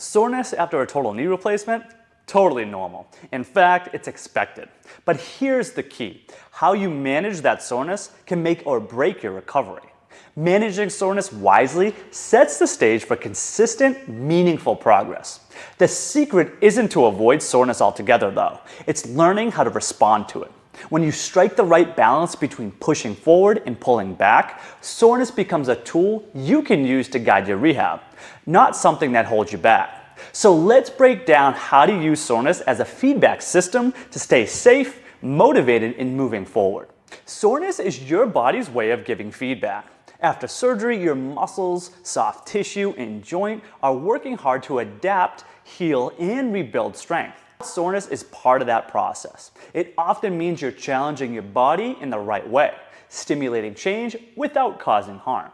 Soreness after a total knee replacement? Totally normal. In fact, it's expected. But here's the key. How you manage that soreness can make or break your recovery. Managing soreness wisely sets the stage for consistent, meaningful progress. The secret isn't to avoid soreness altogether, though. It's learning how to respond to it. When you strike the right balance between pushing forward and pulling back, soreness becomes a tool you can use to guide your rehab, not something that holds you back. So let's break down how to use soreness as a feedback system to stay safe, motivated, and moving forward. Soreness is your body's way of giving feedback. After surgery, your muscles, soft tissue, and joint are working hard to adapt, heal, and rebuild strength. Soreness is part of that process. It often means you're challenging your body in the right way, stimulating change without causing harm.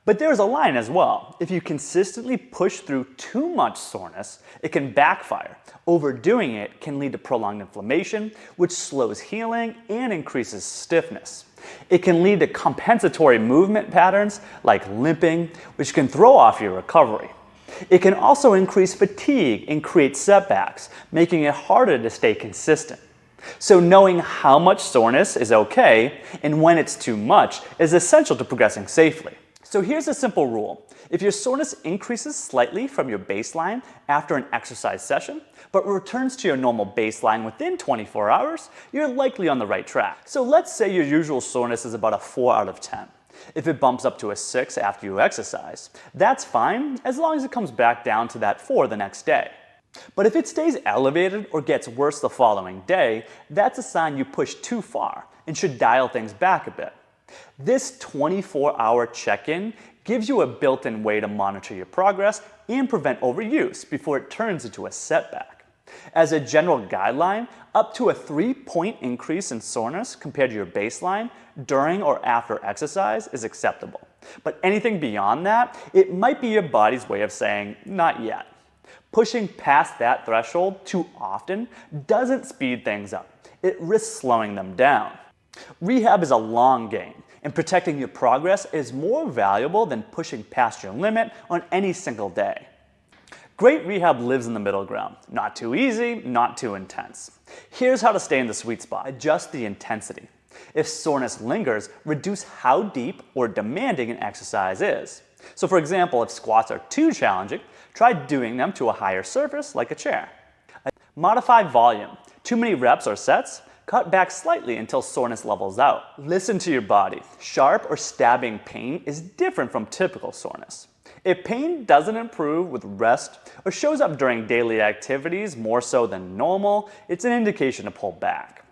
But there's a line as well. If you consistently push through too much soreness, it can backfire. Overdoing it can lead to prolonged inflammation, which slows healing and increases stiffness. It can lead to compensatory movement patterns like limping, which can throw off your recovery. It can also increase fatigue and create setbacks, making it harder to stay consistent. So knowing how much soreness is okay and when it's too much is essential to progressing safely. So here's a simple rule. If your soreness increases slightly from your baseline after an exercise session, but returns to your normal baseline within 24 hours, you're likely on the right track. So let's say your usual soreness is about a 4 out of 10. If it bumps up to a 6 after you exercise, that's fine as long as it comes back down to that 4 the next day. But if it stays elevated or gets worse the following day, that's a sign you pushed too far and should dial things back a bit. This 24-hour check-in gives you a built-in way to monitor your progress and prevent overuse before it turns into a setback. As a general guideline, up to a 3-point increase in soreness compared to your baseline during or after exercise is acceptable. But anything beyond that, it might be your body's way of saying, not yet. Pushing past that threshold too often doesn't speed things up. It risks slowing them down. Rehab is a long game, and protecting your progress is more valuable than pushing past your limit on any single day. Great rehab lives in the middle ground. Not too easy, not too intense. Here's how to stay in the sweet spot. Adjust the intensity. If soreness lingers, reduce how deep or demanding an exercise is. So for example, if squats are too challenging, try doing them to a higher surface like a chair. Modify volume. Too many reps or sets? Cut back slightly until soreness levels out. Listen to your body. Sharp or stabbing pain is different from typical soreness. If pain doesn't improve with rest or shows up during daily activities more so than normal, it's an indication to pull back.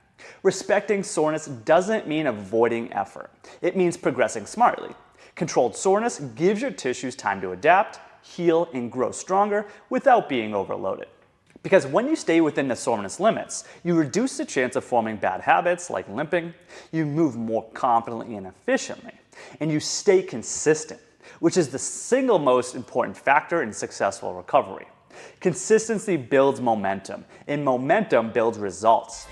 Respecting soreness doesn't mean avoiding effort. It means progressing smartly. Controlled soreness gives your tissues time to adapt, heal, and grow stronger without being overloaded. Because when you stay within the soreness limits, you reduce the chance of forming bad habits like limping, you move more confidently and efficiently, and you stay consistent, which is the single most important factor in successful recovery. Consistency builds momentum, and momentum builds results.